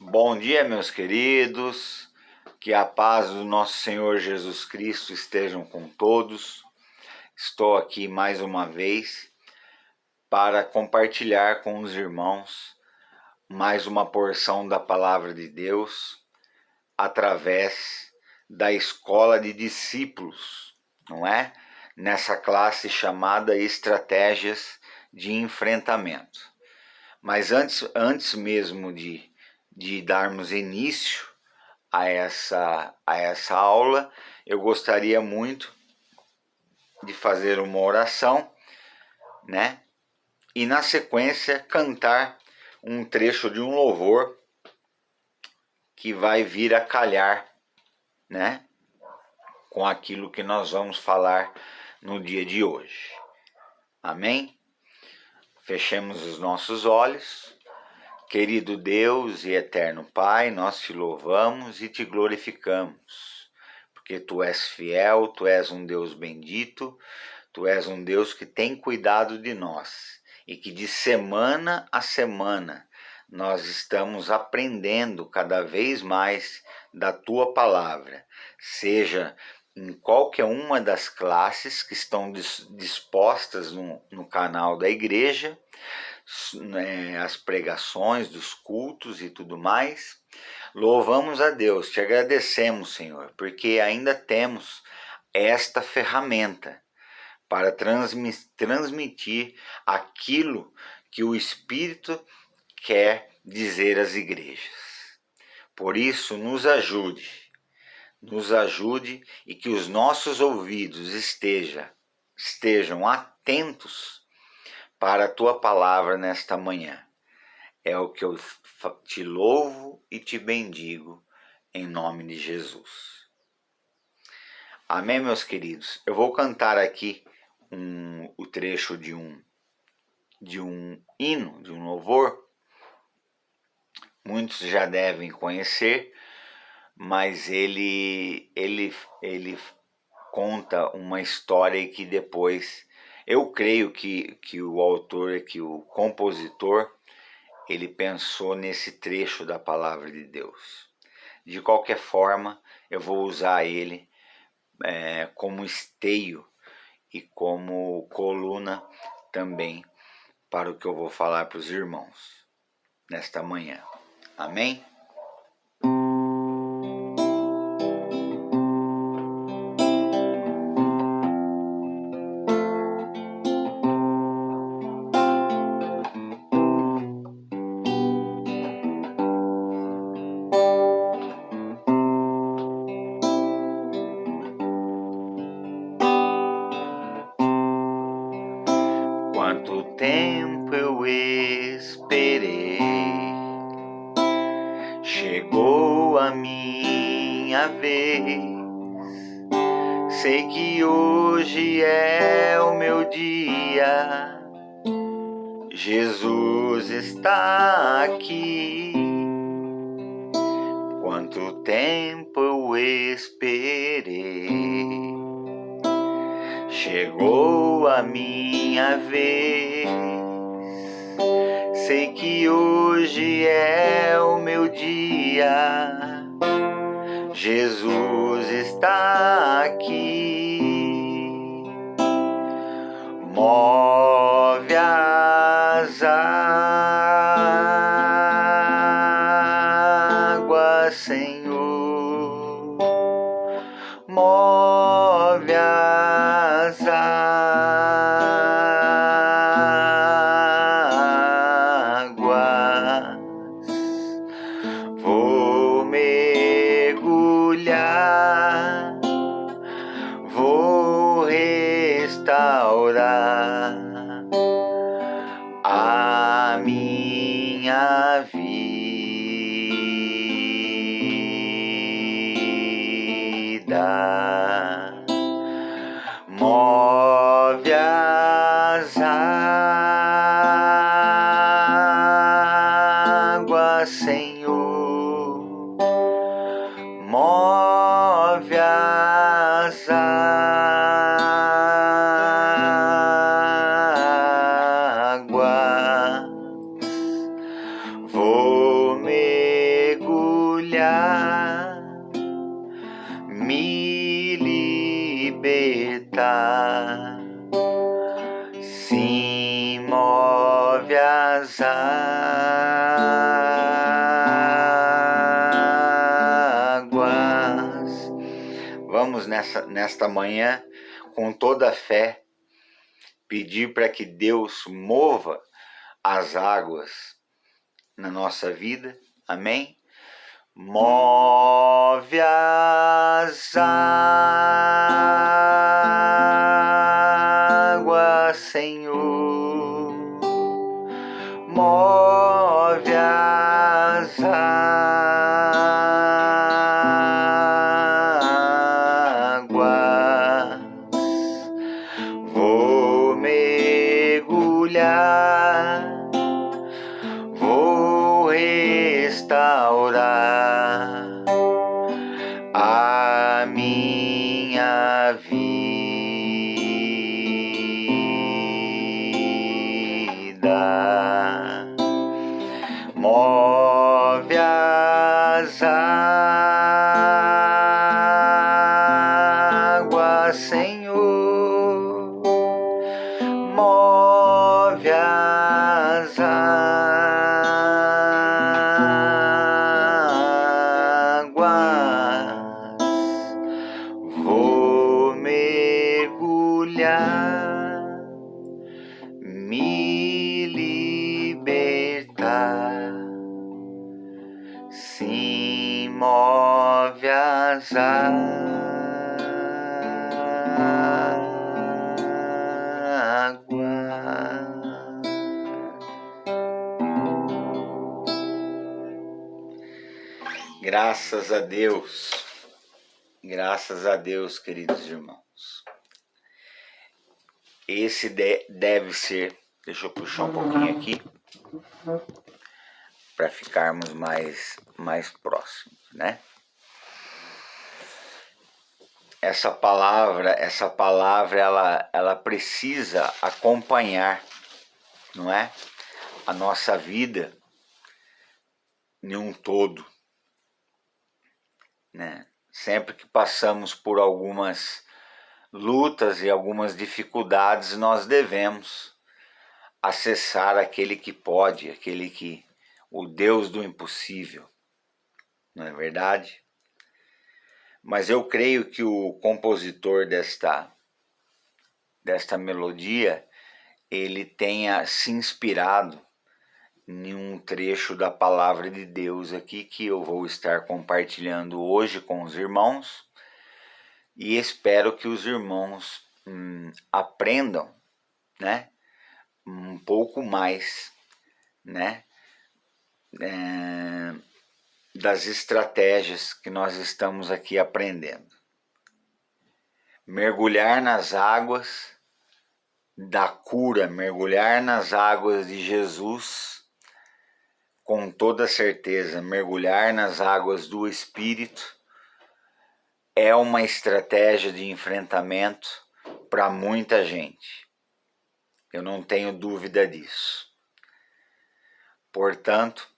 Bom dia, meus queridos. Que a paz do nosso Senhor Jesus Cristo estejam com todos. Estou aqui mais uma vez para compartilhar com os irmãos mais uma porção da palavra de Deus através da escola de discípulos, não é? Nessa classe chamada Estratégias de Enfrentamento. Mas antes mesmo de darmos início a essa aula, eu gostaria muito de fazer uma oração, né? E na sequência cantar um trecho de um louvor que vai vir a calhar, né? Com aquilo que nós vamos falar no dia de hoje. Amém? Fechemos os nossos olhos. Querido Deus e eterno Pai, nós te louvamos e te glorificamos, porque tu és fiel, tu és um Deus bendito, tu és um Deus que tem cuidado de nós e que de semana a semana nós estamos aprendendo cada vez mais da tua palavra, seja em qualquer uma das classes que estão dispostas no canal da igreja, as pregações dos cultos e tudo mais. Louvamos a Deus, te agradecemos, Senhor, porque ainda temos esta ferramenta para transmitir aquilo que o Espírito quer dizer às igrejas. Por isso, nos ajude e que os nossos ouvidos estejam atentos para a tua palavra nesta manhã. É o que eu te louvo e te bendigo em nome de Jesus. Amém, meus queridos? Eu vou cantar aqui o trecho de um hino, de um louvor. Muitos já devem conhecer, mas ele conta uma história que depois eu creio que o autor, que o compositor, ele pensou nesse trecho da palavra de Deus. De qualquer forma, eu vou usar ele como esteio e como coluna também para o que eu vou falar para os irmãos nesta manhã. Amém? Quanto tempo eu esperei, chegou a minha vez. Sei que hoje é o meu dia, Jesus está aqui. Quanto tempo eu esperei, chegou a minha vez. Sei que hoje é o meu dia, Jesus está aqui. Move as águas, Senhor, move as águas. Vou mergulhar, vou restaurar a minha vida. Move as águas, Senhor, move as águas. Vou mergulhar, nesta manhã, com toda a fé, pedir para que Deus mova as águas na nossa vida. Amém? Move as águas, Senhor. Move as águas. Vou mergulhar, vou restaurar a minha vida. Move as águas, Senhor. Move as águas. Vou mergulhar, me libertar. Sim, move as águas. Graças a Deus, queridos irmãos. Esse deve ser, deixa eu puxar um pouquinho aqui, para ficarmos mais próximos, né? Essa palavra ela precisa acompanhar, não é? A nossa vida em um todo, né? Sempre que passamos por algumas lutas e algumas dificuldades, nós devemos acessar aquele que pode, o Deus do impossível, não é verdade? Mas eu creio que o compositor desta melodia, ele tenha se inspirado em um trecho da palavra de Deus aqui, que eu vou estar compartilhando hoje com os irmãos, e espero que os irmãos aprendam, né, um pouco mais, né, das estratégias que nós estamos aqui aprendendo. Mergulhar nas águas da cura, mergulhar nas águas de Jesus, com toda certeza, mergulhar nas águas do Espírito é uma estratégia de enfrentamento para muita gente. Eu não tenho dúvida disso. Portanto,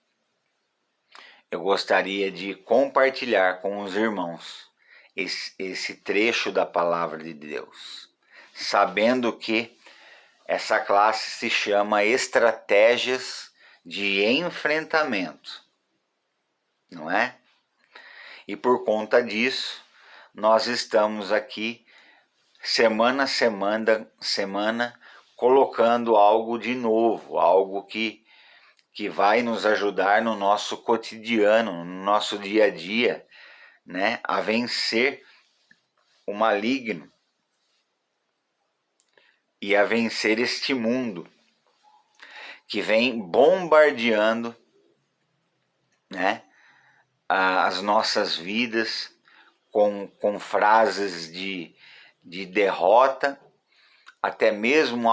eu gostaria de compartilhar com os irmãos esse trecho da palavra de Deus, sabendo que essa classe se chama Estratégias de Enfrentamento, não é? E por conta disso, nós estamos aqui semana a semana colocando algo de novo, algo que vai nos ajudar no nosso cotidiano, no nosso dia a dia, né, a vencer o maligno e a vencer este mundo que vem bombardeando, né, as nossas vidas com frases de derrota, até mesmo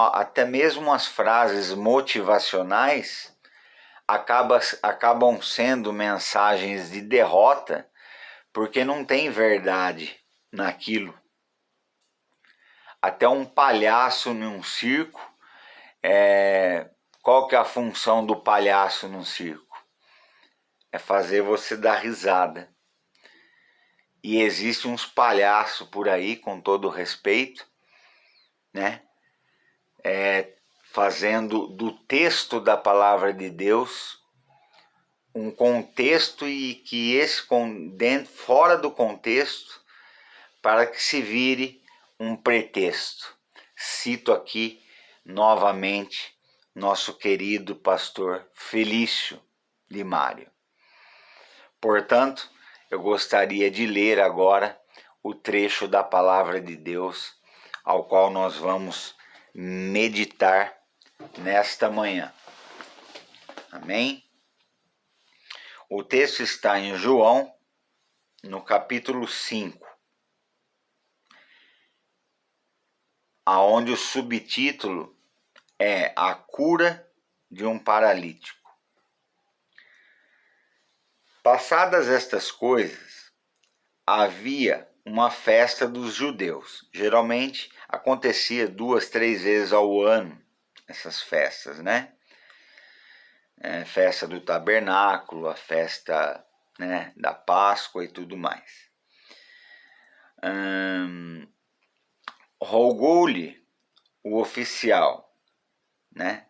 as frases motivacionais acabam sendo mensagens de derrota, porque não tem verdade naquilo. Até um palhaço num circo, qual que é a função do palhaço num circo? É fazer você dar risada. E existem uns palhaços por aí, com todo respeito, né? Fazendo do texto da palavra de Deus um contexto, e que fora do contexto, para que se vire um pretexto. Cito aqui novamente nosso querido pastor Felício de Mário. Portanto, eu gostaria de ler agora o trecho da palavra de Deus, ao qual nós vamos meditar nesta manhã. Amém? O texto está em João, no capítulo 5, aonde o subtítulo é A Cura de um Paralítico. Passadas estas coisas, havia uma festa dos judeus. Geralmente acontecia 2, 3 vezes ao ano essas festas, né? Festa do tabernáculo, a festa, né, da Páscoa e tudo mais. Rogou-lhe o oficial, né?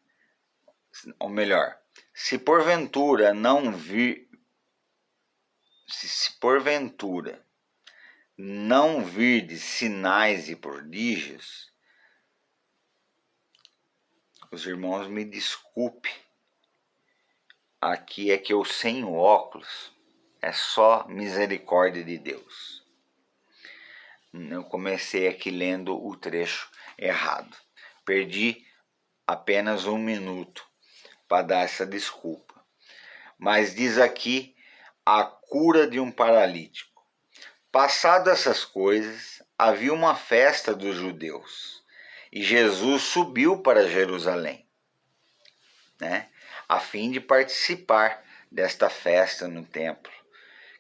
Ou melhor, se porventura não virdes sinais e prodígios, os irmãos me desculpem, aqui é que eu sem óculos, é só misericórdia de Deus. Eu comecei aqui lendo o trecho errado, perdi apenas 1 minuto para dar essa desculpa. Mas diz aqui a cura de um paralítico. Passado essas coisas, havia uma festa dos judeus e Jesus subiu para Jerusalém, né, a fim de participar desta festa no templo,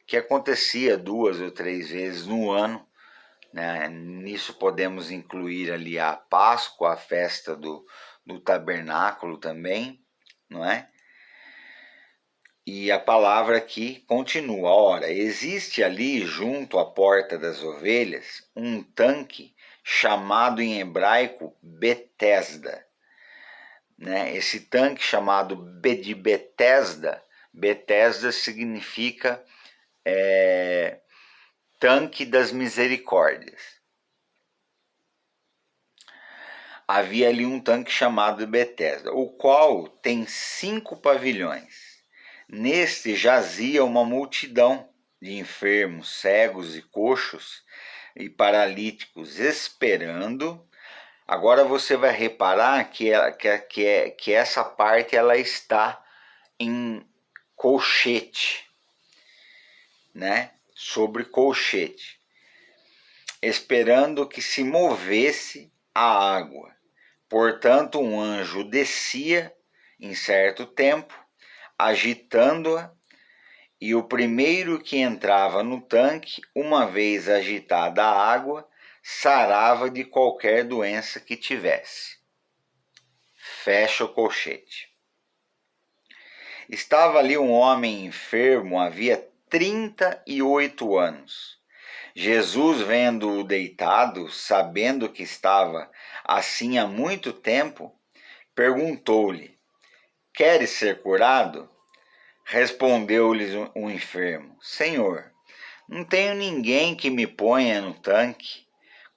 que acontecia 2 ou 3 vezes no ano, né? Nisso podemos incluir ali a Páscoa, a festa do tabernáculo também, não é? E a palavra aqui continua. Ora, existe ali junto à porta das ovelhas um tanque chamado em hebraico Betesda, né? Esse tanque chamado de Betesda significa tanque das misericórdias. Havia ali um tanque chamado Betesda, o qual tem 5 pavilhões. Neste jazia uma multidão de enfermos, cegos e coxos e paralíticos esperando. Agora você vai reparar que essa parte ela está em colchete, né? Sobre colchete, esperando que se movesse a água. Portanto, um anjo descia em certo tempo, agitando-a, e o primeiro que entrava no tanque, uma vez agitada a água, sarava de qualquer doença que tivesse. Fecha o colchete. Estava ali um homem enfermo, havia 38 anos. Jesus, vendo-o deitado, sabendo que estava assim há muito tempo, perguntou-lhe: Queres ser curado? Respondeu-lhe o enfermo: Senhor, não tenho ninguém que me ponha no tanque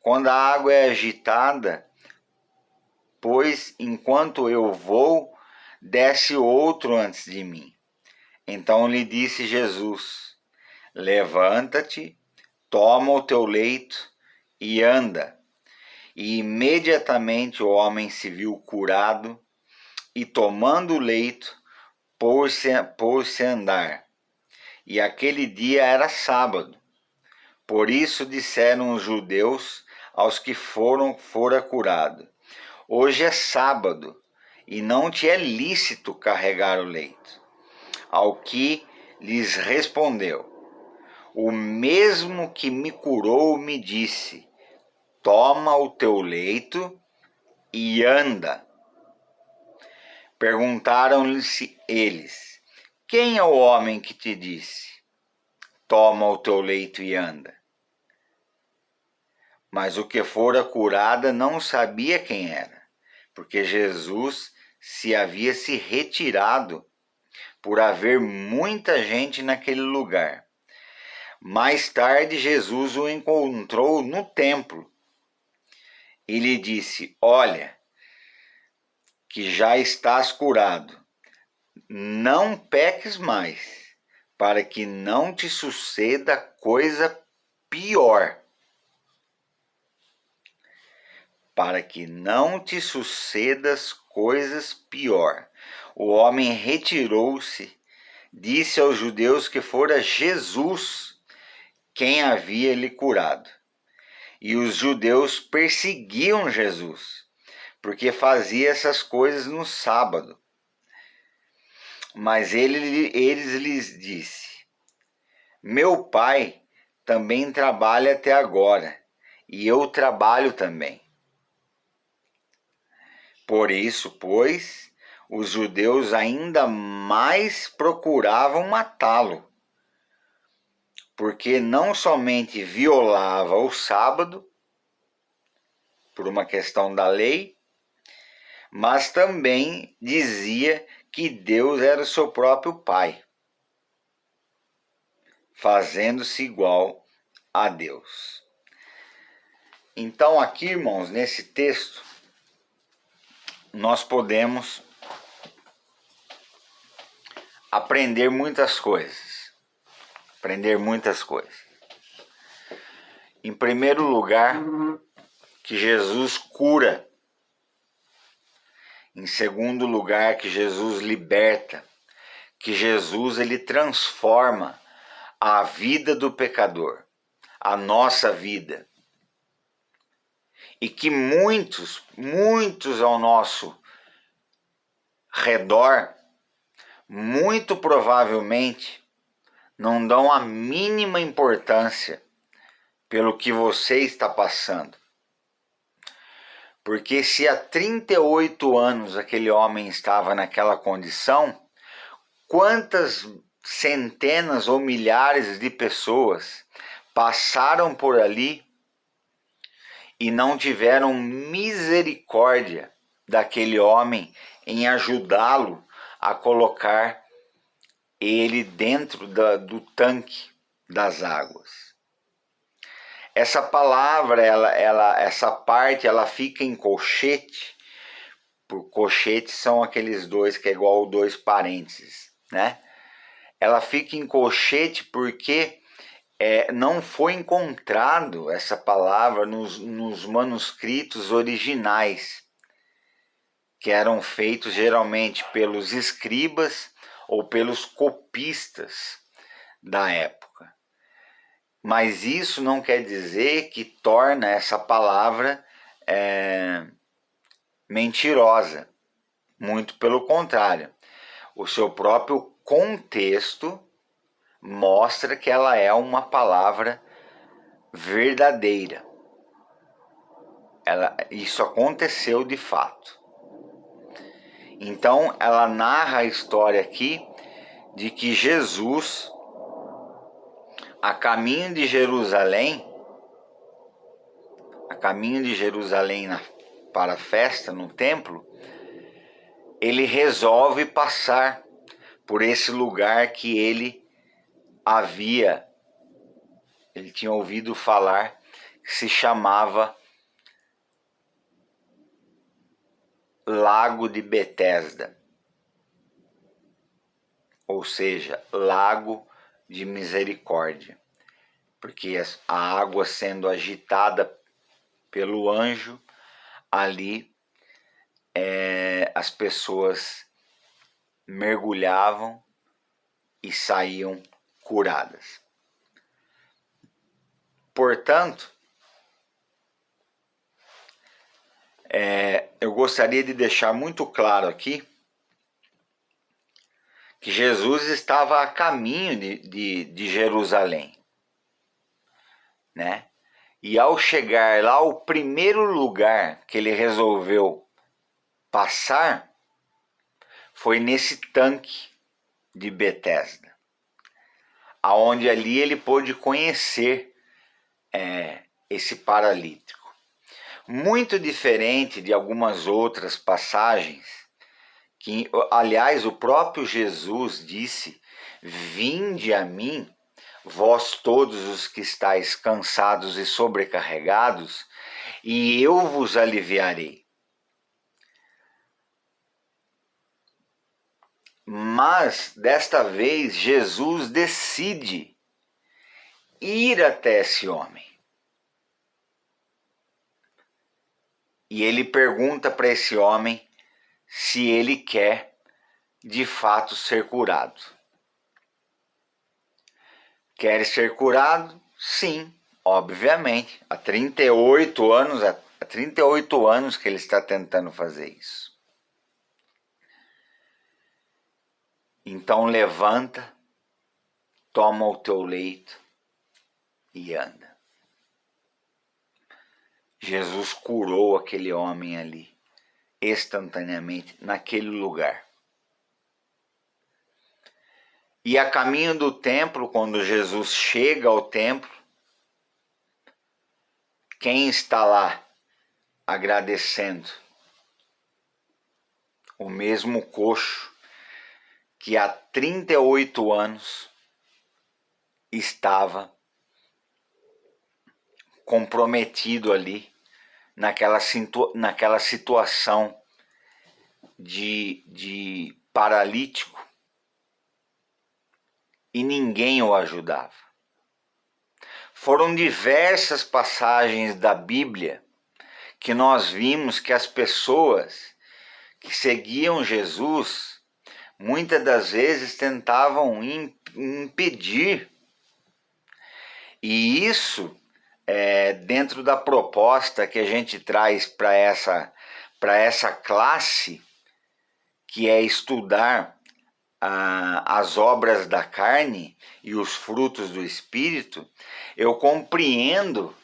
quando a água é agitada, pois enquanto eu vou, desce outro antes de mim. Então lhe disse Jesus: Levanta-te, toma o teu leito e anda. E imediatamente o homem se viu curado e, tomando o leito, pôs-se a andar. E aquele dia era sábado. Por isso disseram os judeus aos que fora curado: Hoje é sábado e não te é lícito carregar o leito. Ao que lhes respondeu: O mesmo que me curou me disse: Toma o teu leito e anda. Perguntaram-lhe eles: Quem é o homem que te disse: Toma o teu leito e anda? Mas o que fora curada não sabia quem era, porque Jesus havia se retirado por haver muita gente naquele lugar. Mais tarde, Jesus o encontrou no templo e lhe disse: olha, que já estás curado, não peques mais, para que não te suceda coisa pior. Para que não te sucedas coisas pior. O homem retirou-se, disse aos judeus que fora Jesus quem havia lhe curado. E os judeus perseguiam Jesus, porque fazia essas coisas no sábado. Mas eles lhes disse: meu pai também trabalha até agora, e eu trabalho também. Por isso, pois, os judeus ainda mais procuravam matá-lo, porque não somente violava o sábado, por uma questão da lei, mas também dizia que Deus era o seu próprio Pai, fazendo-se igual a Deus. Então aqui, irmãos, nesse texto, nós podemos aprender muitas coisas. Em primeiro lugar, que Jesus cura. Em segundo lugar, que Jesus liberta. Que Jesus ele transforma a vida do pecador, a nossa vida. E que muitos ao nosso redor, muito provavelmente, não dão a mínima importância pelo que você está passando. Porque se há 38 anos aquele homem estava naquela condição, quantas centenas ou milhares de pessoas passaram por ali e não tiveram misericórdia daquele homem em ajudá-lo a colocar ele dentro do tanque das águas. Essa palavra, essa parte, ela fica em colchete. Por colchete são aqueles dois que é igual dois parênteses, né? Ela fica em colchete porque não foi encontrado essa palavra nos manuscritos originais, que eram feitos geralmente pelos escribas ou pelos copistas da época. Mas isso não quer dizer que torna essa palavra mentirosa. Muito pelo contrário. O seu próprio contexto mostra que ela é uma palavra verdadeira. Isso aconteceu de fato. Então ela narra a história aqui de que Jesus, a caminho de Jerusalém para a festa no templo, ele resolve passar por esse lugar que ele tinha ouvido falar, que se chamava Lago de Betesda, ou seja, Lago de Misericórdia, porque a água sendo agitada pelo anjo, ali as pessoas mergulhavam e saíam curadas. Portanto, eu gostaria de deixar muito claro aqui que Jesus estava a caminho de Jerusalém, né? E ao chegar lá, o primeiro lugar que ele resolveu passar foi nesse tanque de Betesda, aonde ali ele pôde conhecer esse paralítico. Muito diferente de algumas outras passagens, que, aliás, o próprio Jesus disse: vinde a mim vós todos os que estáis cansados e sobrecarregados, e eu vos aliviarei. Mas, desta vez, Jesus decide ir até esse homem. E ele pergunta para esse homem se ele quer, de fato, ser curado. Quer ser curado? Sim, obviamente. Há 38 anos que ele está tentando fazer isso. Então levanta, toma o teu leito e anda. Jesus curou aquele homem ali, instantaneamente, naquele lugar. E a caminho do templo, quando Jesus chega ao templo, quem está lá agradecendo? O mesmo coxo que há 38 anos estava comprometido ali, naquela situação de paralítico, e ninguém o ajudava. Foram diversas passagens da Bíblia que nós vimos que as pessoas que seguiam Jesus muitas das vezes tentavam impedir. E isso, dentro da proposta que a gente traz para essa classe, que é estudar as obras da carne e os frutos do Espírito, eu compreendo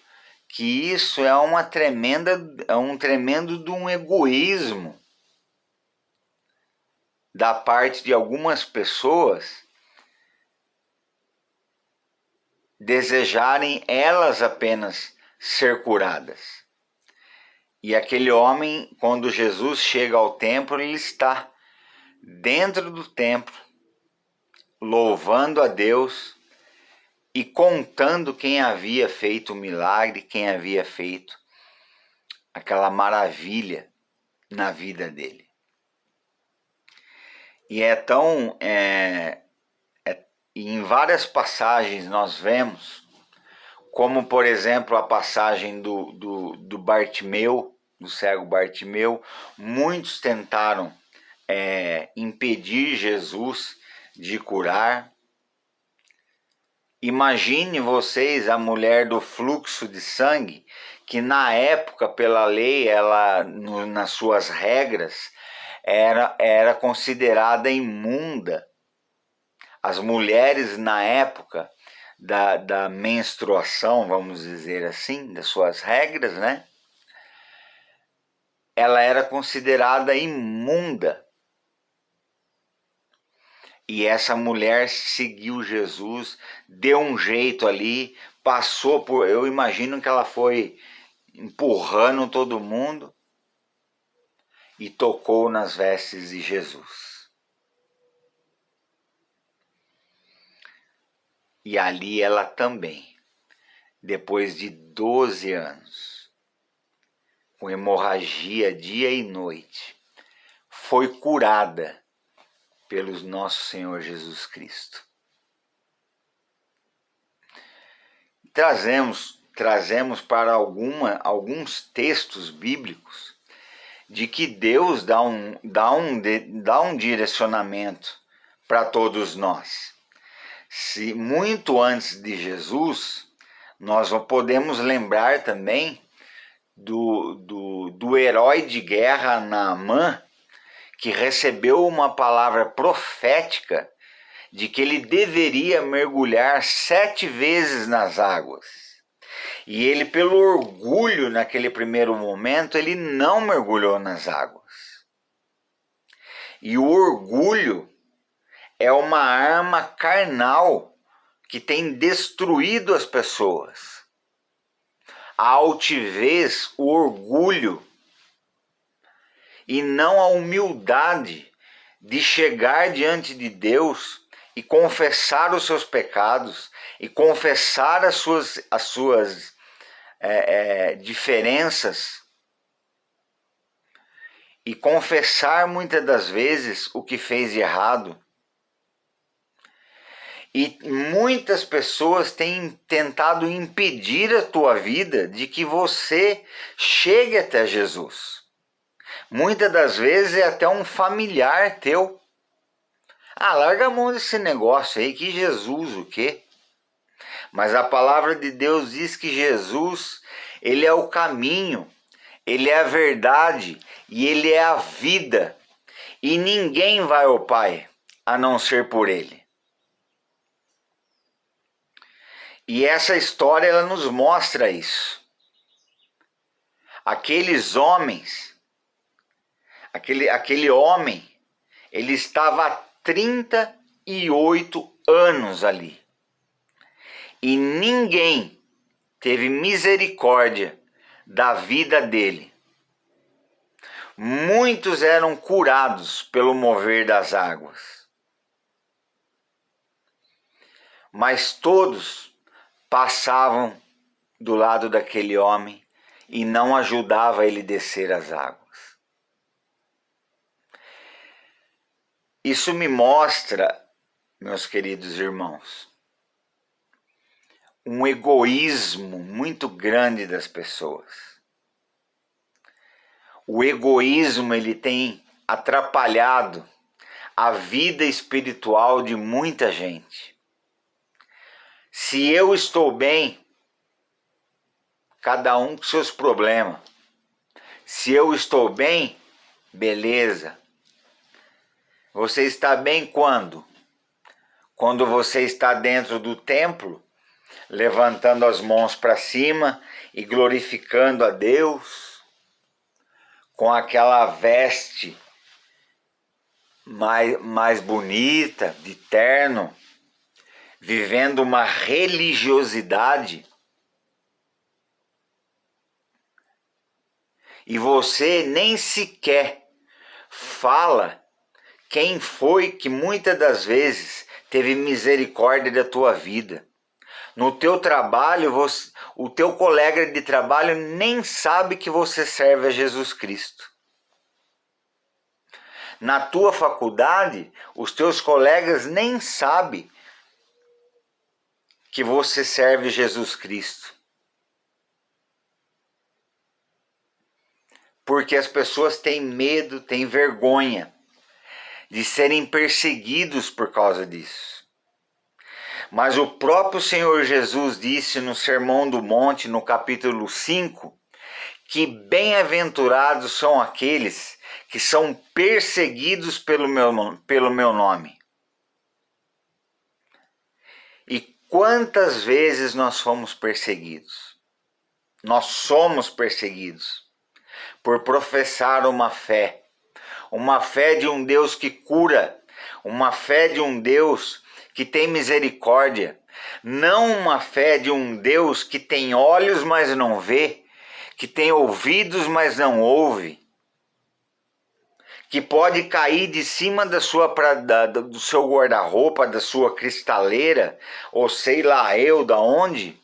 que isso é um tremendo de um egoísmo da parte de algumas pessoas desejarem elas apenas ser curadas. E aquele homem, quando Jesus chega ao templo, ele está dentro do templo, louvando a Deus e contando quem havia feito o milagre, quem havia feito aquela maravilha na vida dele. E em várias passagens nós vemos, como por exemplo a passagem do Bartimeu, do cego Bartimeu, muitos tentaram impedir Jesus de curar. Imagine vocês a mulher do fluxo de sangue, que na época, pela lei, ela, nas suas regras, era considerada imunda. As mulheres na época da menstruação, vamos dizer assim, das suas regras, né? Ela era considerada imunda. E essa mulher seguiu Jesus, deu um jeito ali, passou por... Eu imagino que ela foi empurrando todo mundo e tocou nas vestes de Jesus. E ali ela também, depois de 12 anos, com hemorragia dia e noite, foi curada pelo nosso Senhor Jesus Cristo. Trazemos para alguns textos bíblicos de que Deus dá um direcionamento para todos nós. Se muito antes de Jesus, nós podemos lembrar também do herói de guerra Naamã, que recebeu uma palavra profética de que ele deveria mergulhar 7 vezes nas águas. E ele, pelo orgulho, naquele primeiro momento, ele não mergulhou nas águas. E o orgulho é uma arma carnal que tem destruído as pessoas. A altivez, o orgulho, e não a humildade de chegar diante de Deus e confessar os seus pecados e confessar as suas diferenças e confessar muitas das vezes o que fez de errado. E muitas pessoas têm tentado impedir a tua vida de que você chegue até Jesus. Muitas das vezes é até um familiar teu. Ah, larga a mão desse negócio aí, que Jesus o quê? Mas a palavra de Deus diz que Jesus, ele é o caminho, ele é a verdade e ele é a vida. E ninguém vai ao Pai a não ser por ele. E essa história ela nos mostra isso. Aqueles homens, aquele homem, ele estava há 38 anos ali. E ninguém teve misericórdia da vida dele. Muitos eram curados pelo mover das águas. Mas todos passavam do lado daquele homem e não ajudava ele a descer as águas. Isso me mostra, meus queridos irmãos, um egoísmo muito grande das pessoas. O egoísmo ele tem atrapalhado a vida espiritual de muita gente. Se eu estou bem, cada um com seus problemas. Se eu estou bem, beleza. Você está bem quando? Quando você está dentro do templo, levantando as mãos para cima e glorificando a Deus, com aquela veste mais bonita, de terno, vivendo uma religiosidade. E você nem sequer fala quem foi que muitas das vezes teve misericórdia da tua vida. No teu trabalho, o teu colega de trabalho nem sabe que você serve a Jesus Cristo. Na tua faculdade, os teus colegas nem sabem que você serve Jesus Cristo. Porque as pessoas têm medo, têm vergonha de serem perseguidos por causa disso. Mas o próprio Senhor Jesus disse no Sermão do Monte, no capítulo 5, que bem-aventurados são aqueles que são perseguidos pelo meu nome. E quantas vezes nós fomos perseguidos? Nós somos perseguidos por professar uma fé de um Deus que cura, uma fé de um Deus que tem misericórdia, não uma fé de um Deus que tem olhos, mas não vê, que tem ouvidos, mas não ouve, que pode cair de cima do seu guarda-roupa, da sua cristaleira, ou sei lá eu da onde,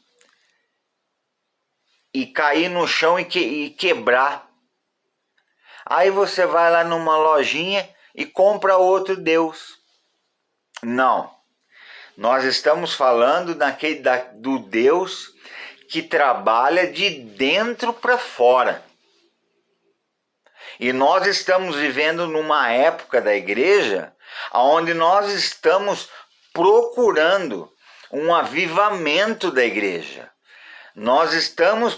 e cair no chão e quebrar. Aí você vai lá numa lojinha e compra outro Deus. Não. Nós estamos falando do Deus que trabalha de dentro para fora. E nós estamos vivendo numa época da igreja onde nós estamos procurando um avivamento da igreja. Nós estamos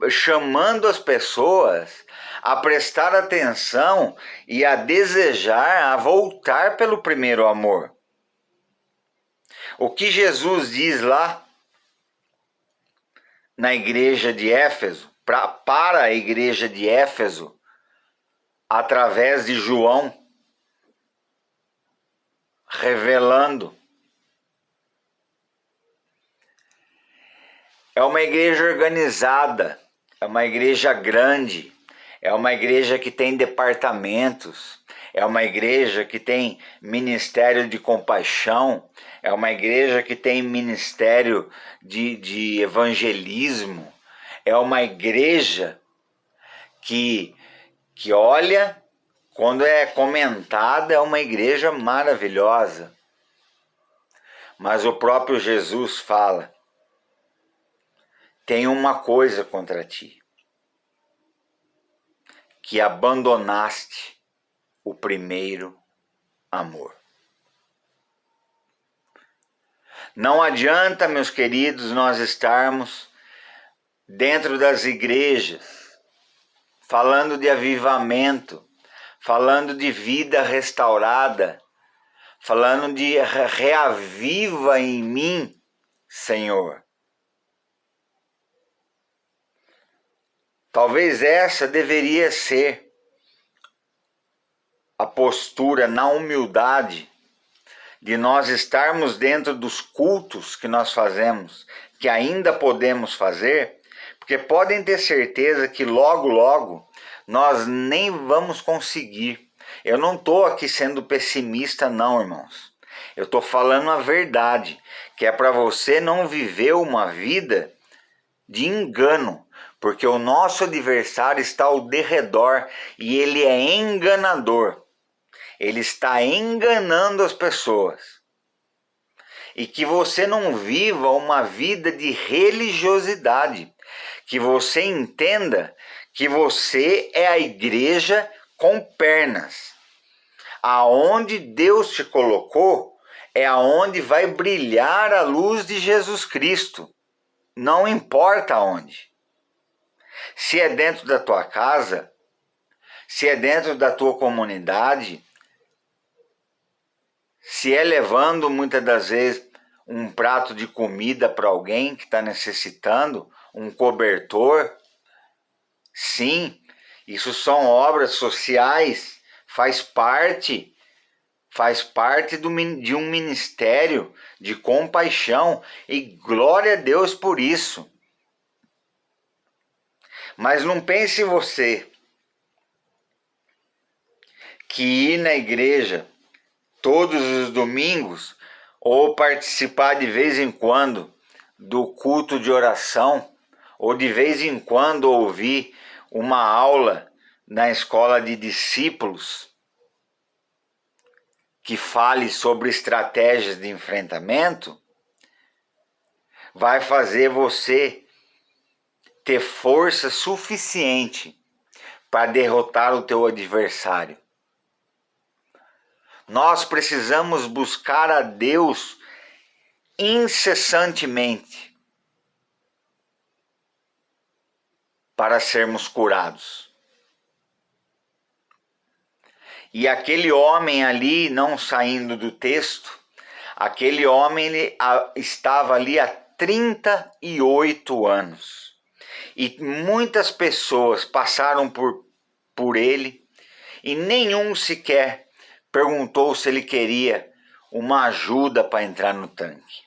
chamando as pessoas a prestar atenção e a desejar, a voltar pelo primeiro amor. O que Jesus diz lá na igreja de Éfeso, para a igreja de Éfeso, através de João, revelando. É uma igreja organizada, é uma igreja grande, é uma igreja que tem departamentos, é uma igreja que tem ministério de compaixão, é uma igreja que tem ministério de evangelismo, é uma igreja que olha, quando é comentada, é uma igreja maravilhosa. Mas o próprio Jesus fala: tem uma coisa contra ti, que abandonaste o primeiro amor. Não adianta, meus queridos, nós estarmos dentro das igrejas, falando de avivamento, falando de vida restaurada, falando de reaviva em mim, Senhor. Talvez essa deveria ser a postura na humildade de nós estarmos dentro dos cultos que nós fazemos, que ainda podemos fazer, porque podem ter certeza que logo, logo, nós nem vamos conseguir. Eu não estou aqui sendo pessimista não, irmãos. Eu estou falando a verdade, que é para você não viver uma vida de engano, porque o nosso adversário está ao derredor e ele é enganador. Ele está enganando as pessoas. E que você não viva uma vida de religiosidade. Que você entenda que você é a igreja com pernas. Aonde Deus te colocou é aonde vai brilhar a luz de Jesus Cristo. Não importa onde. Se é dentro da tua casa, se é dentro da tua comunidade, se é levando muitas das vezes um prato de comida para alguém que está necessitando, um cobertor, sim, isso são obras sociais, faz parte de um ministério de compaixão e glória a Deus por isso. Mas não pense você que ir na igreja todos os domingos ou participar de vez em quando do culto de oração ou de vez em quando ouvir uma aula na escola de discípulos que fale sobre estratégias de enfrentamento, vai fazer você ter força suficiente para derrotar o teu adversário. Nós precisamos buscar a Deus incessantemente para sermos curados. E aquele homem ali, não saindo do texto, aquele homem ele estava ali há 38 anos. E muitas pessoas passaram por ele e nenhum sequer perguntou se ele queria uma ajuda para entrar no tanque.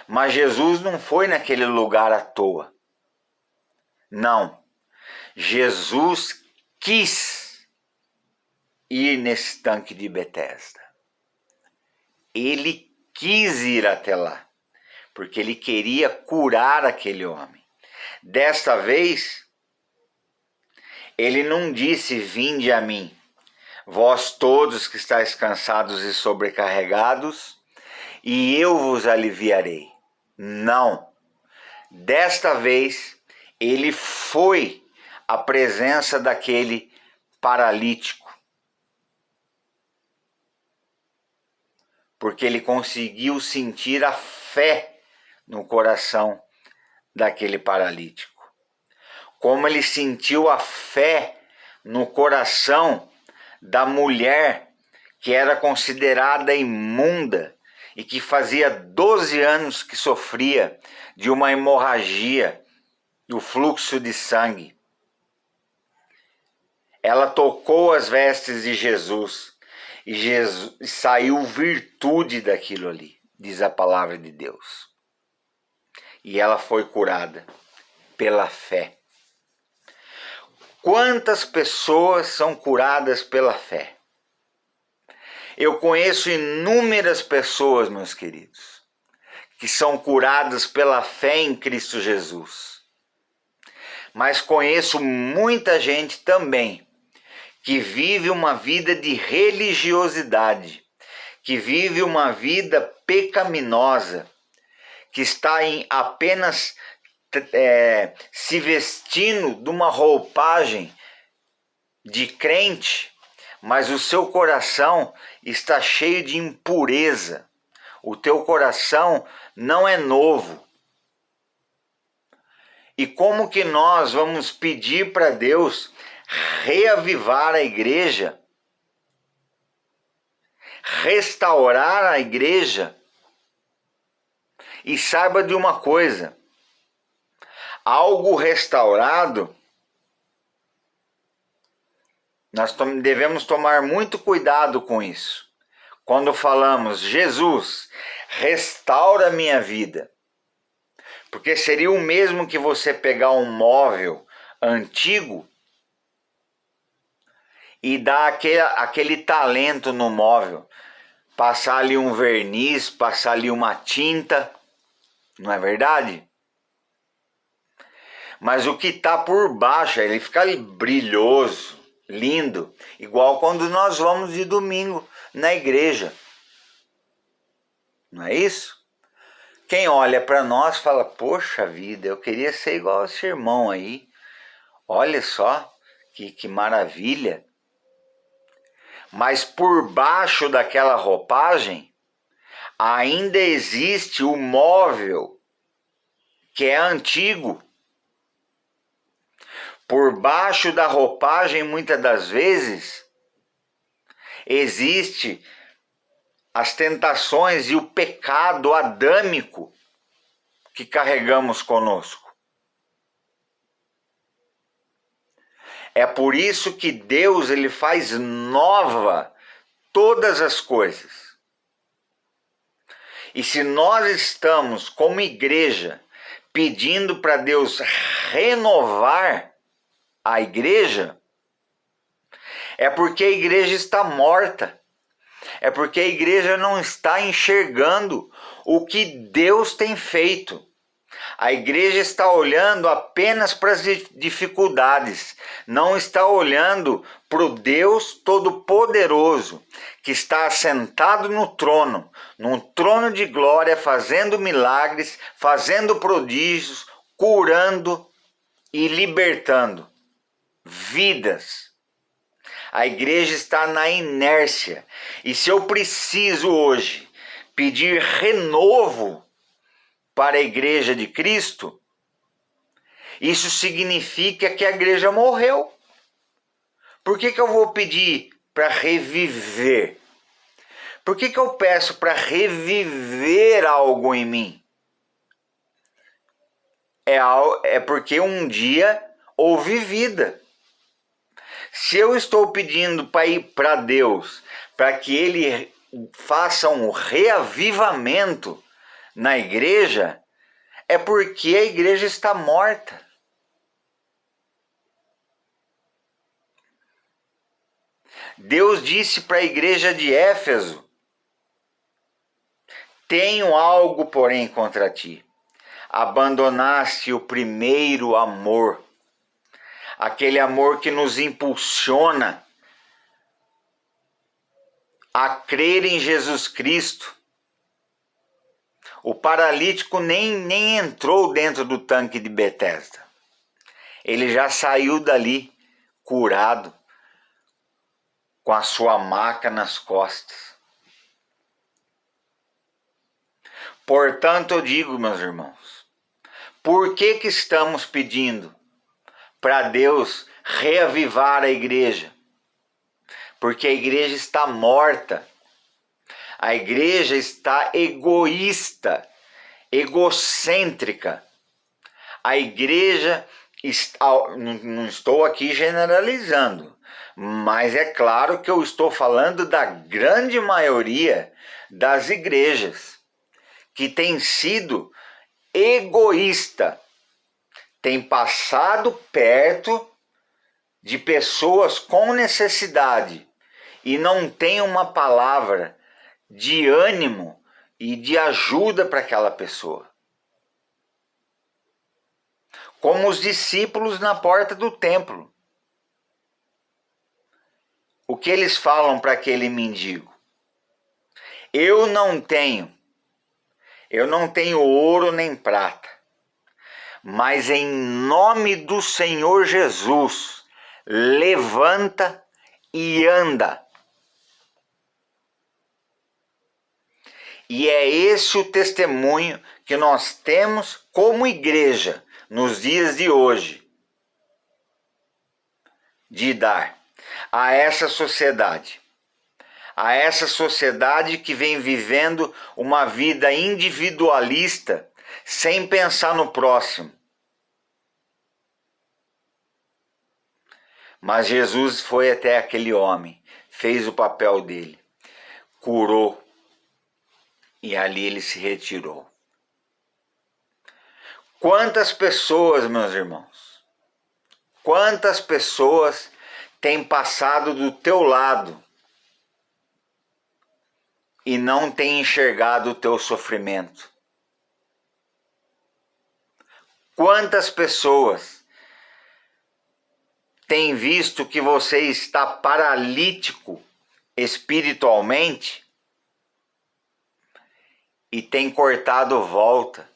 Mas Jesus não foi naquele lugar à toa. Não. Jesus quis ir nesse tanque de Betesda. Ele quis ir até lá, porque ele queria curar aquele homem. Desta vez, ele não disse: vinde a mim, vós todos que estáis cansados e sobrecarregados, e eu vos aliviarei. Não. Desta vez, ele foi à presença daquele paralítico, porque ele conseguiu sentir a fé no coração daquele paralítico. Como ele sentiu a fé no coração da mulher que era considerada imunda e que fazia 12 anos que sofria de uma hemorragia, do fluxo de sangue. Ela tocou as vestes de Jesus e saiu virtude daquilo ali, diz a palavra de Deus. E ela foi curada pela fé. Quantas pessoas são curadas pela fé? Eu conheço inúmeras pessoas, meus queridos, que são curadas pela fé em Cristo Jesus. Mas conheço muita gente também que vive uma vida de religiosidade, que vive uma vida pecaminosa, que está apenas se vestindo de uma roupagem de crente, mas o seu coração está cheio de impureza. O teu coração não é novo. E como que nós vamos pedir para Deus reavivar a igreja, restaurar a igreja? E saiba de uma coisa: algo restaurado, nós devemos tomar muito cuidado com isso. Quando falamos, Jesus, restaura a minha vida. Porque seria o mesmo que você pegar um móvel antigo e dar aquele talento no móvel. Passar ali um verniz, passar ali uma tinta, não é verdade? Mas o que está por baixo, ele fica brilhoso, lindo, igual quando nós vamos de domingo na igreja. Não é isso? Quem olha para nós fala, poxa vida, eu queria ser igual esse irmão aí. Olha só, que maravilha. Mas por baixo daquela roupagem, ainda existe o móvel que é antigo. Por baixo da roupagem, muitas das vezes, existe as tentações e o pecado adâmico que carregamos conosco. É por isso que Deus ele faz nova todas as coisas. E se nós estamos como igreja pedindo para Deus renovar a igreja, é porque a igreja está morta. É porque a igreja não está enxergando o que Deus tem feito. A igreja está olhando apenas para as dificuldades, não está olhando para o Deus Todo-Poderoso, que está assentado no trono, num trono de glória, fazendo milagres, fazendo prodígios, curando e libertando vidas. A igreja está na inércia. E se eu preciso hoje pedir renovo para a igreja de Cristo, isso significa que a igreja morreu. Por que eu vou pedir para reviver? Por que eu peço para reviver algo em mim? É porque um dia houve vida. Se eu estou pedindo para Deus, para que Ele faça um reavivamento na igreja, é porque a igreja está morta. Deus disse para a igreja de Éfeso, tenho algo, porém, contra ti. Abandonaste o primeiro amor. Aquele amor que nos impulsiona a crer em Jesus Cristo. O paralítico nem entrou dentro do tanque de Betesda. Ele já saiu dali curado, com a sua maca nas costas. Portanto, eu digo, meus irmãos, por que estamos pedindo para Deus reavivar a igreja? Porque a igreja está morta. A igreja está egoísta, egocêntrica. A igreja está, não estou aqui generalizando, mas é claro que eu estou falando da grande maioria das igrejas que tem sido egoísta, tem passado perto de pessoas com necessidade e não tem uma palavra de ânimo e de ajuda para aquela pessoa. Como os discípulos na porta do templo. O que eles falam para aquele mendigo? Eu não tenho ouro nem prata, mas em nome do Senhor Jesus, levanta e anda. E é esse o testemunho que nós temos como igreja nos dias de hoje, de dar a essa sociedade que vem vivendo uma vida individualista sem pensar no próximo. Mas Jesus foi até aquele homem, fez o papel dele, curou e ali ele se retirou. Quantas pessoas, meus irmãos, quantas pessoas têm passado do teu lado e não têm enxergado o teu sofrimento? Quantas pessoas têm visto que você está paralítico espiritualmente e tem cortado volta?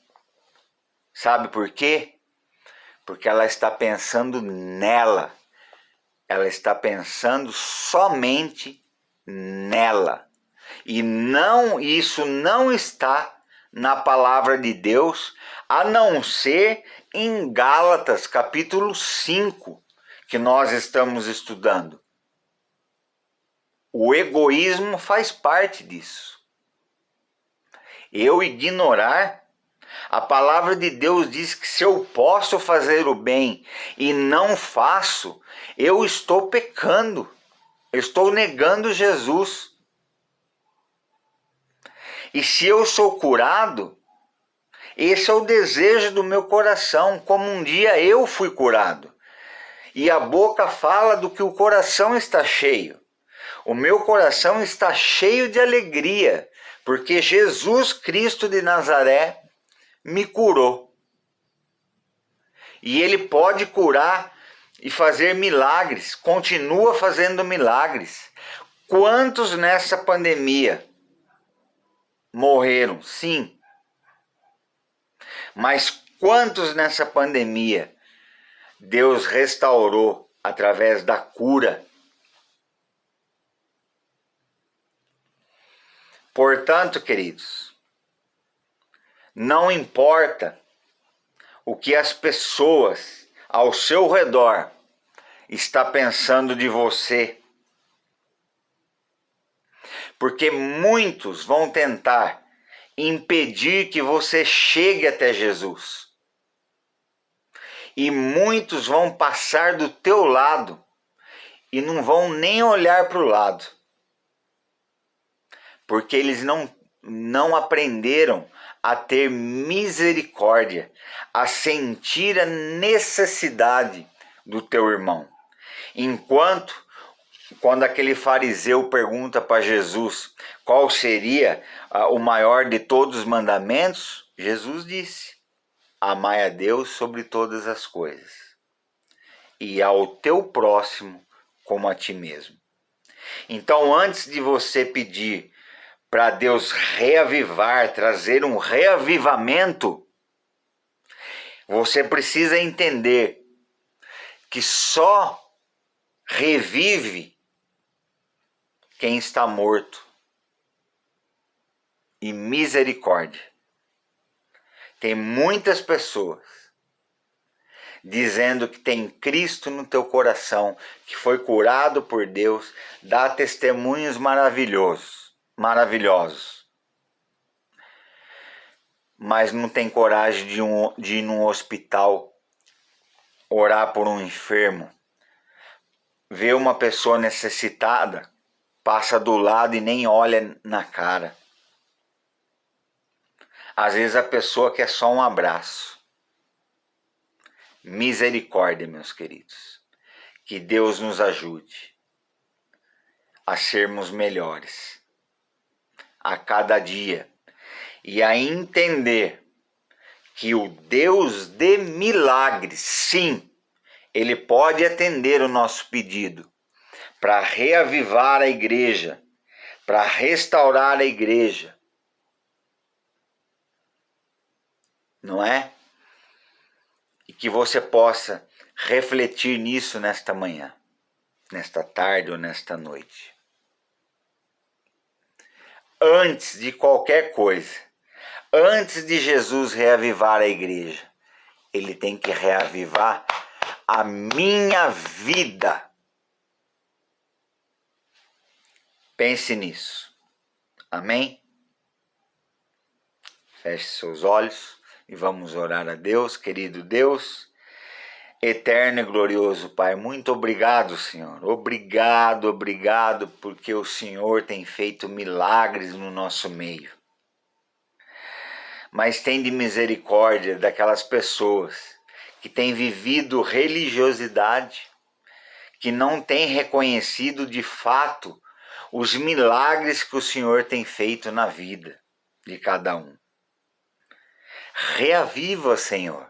Sabe por quê? Porque ela está pensando nela. Ela está pensando somente nela. E isso não está na palavra de Deus, a não ser em Gálatas, capítulo 5, que nós estamos estudando. O egoísmo faz parte disso. Eu ignorar. A palavra de Deus diz que se eu posso fazer o bem e não faço, eu estou pecando, eu estou negando Jesus. E se eu sou curado, esse é o desejo do meu coração, como um dia eu fui curado. E a boca fala do que o coração está cheio. O meu coração está cheio de alegria, porque Jesus Cristo de Nazaré me curou. E Ele pode curar e fazer milagres, continua fazendo milagres. Quantos nessa pandemia morreram? Sim. Mas quantos nessa pandemia Deus restaurou através da cura? Portanto, queridos, não importa o que as pessoas ao seu redor estão pensando de você, porque muitos vão tentar impedir que você chegue até Jesus. E muitos vão passar do teu lado e não vão nem olhar para o lado, porque eles não aprenderam a ter misericórdia, a sentir a necessidade do teu irmão. Quando aquele fariseu pergunta para Jesus qual seria o maior de todos os mandamentos, Jesus disse: amai a Deus sobre todas as coisas e ao teu próximo como a ti mesmo. Então, antes de você pedir para Deus reavivar, trazer um reavivamento, você precisa entender que só revive quem está morto. E misericórdia. Tem muitas pessoas dizendo que tem Cristo no teu coração, que foi curado por Deus, dá testemunhos maravilhosos, mas não tem coragem de ir num hospital, orar por um enfermo, ver uma pessoa necessitada, passa do lado e nem olha na cara. Às vezes a pessoa quer só um abraço. Misericórdia, meus queridos. Que Deus nos ajude a sermos melhores a cada dia e a entender que o Deus de milagres, sim, Ele pode atender o nosso pedido para reavivar a igreja, para restaurar a igreja. Não é? E que você possa refletir nisso nesta manhã, nesta tarde ou nesta noite. Antes de qualquer coisa, antes de Jesus reavivar a igreja, Ele tem que reavivar a minha vida. Pense nisso. Amém? Feche seus olhos e vamos orar a Deus, querido Deus. Eterno e glorioso Pai, muito obrigado, Senhor. Obrigado, obrigado, porque o Senhor tem feito milagres no nosso meio. Mas tem de misericórdia daquelas pessoas que têm vivido religiosidade, que não têm reconhecido de fato os milagres que o Senhor tem feito na vida de cada um. Reaviva, Senhor,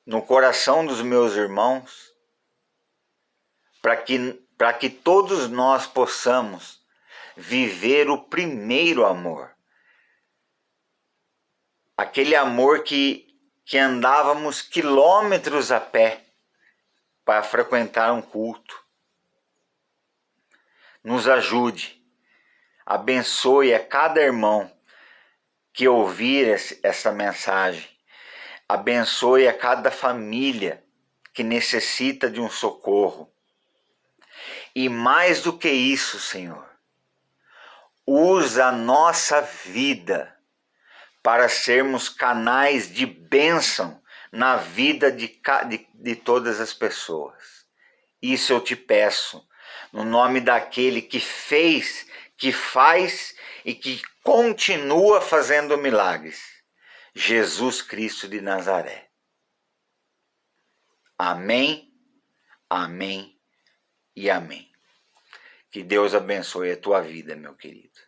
no coração dos meus irmãos, para que todos nós possamos viver o primeiro amor. Aquele amor que andávamos quilômetros a pé para frequentar um culto. Nos ajude, abençoe a cada irmão que ouvir essa mensagem. Abençoe a cada família que necessita de um socorro. E mais do que isso, Senhor, usa a nossa vida para sermos canais de bênção na vida de todas as pessoas. Isso eu te peço, no nome daquele que fez, que faz e que continua fazendo milagres, Jesus Cristo de Nazaré. Amém, amém e amém. Que Deus abençoe a tua vida, meu querido.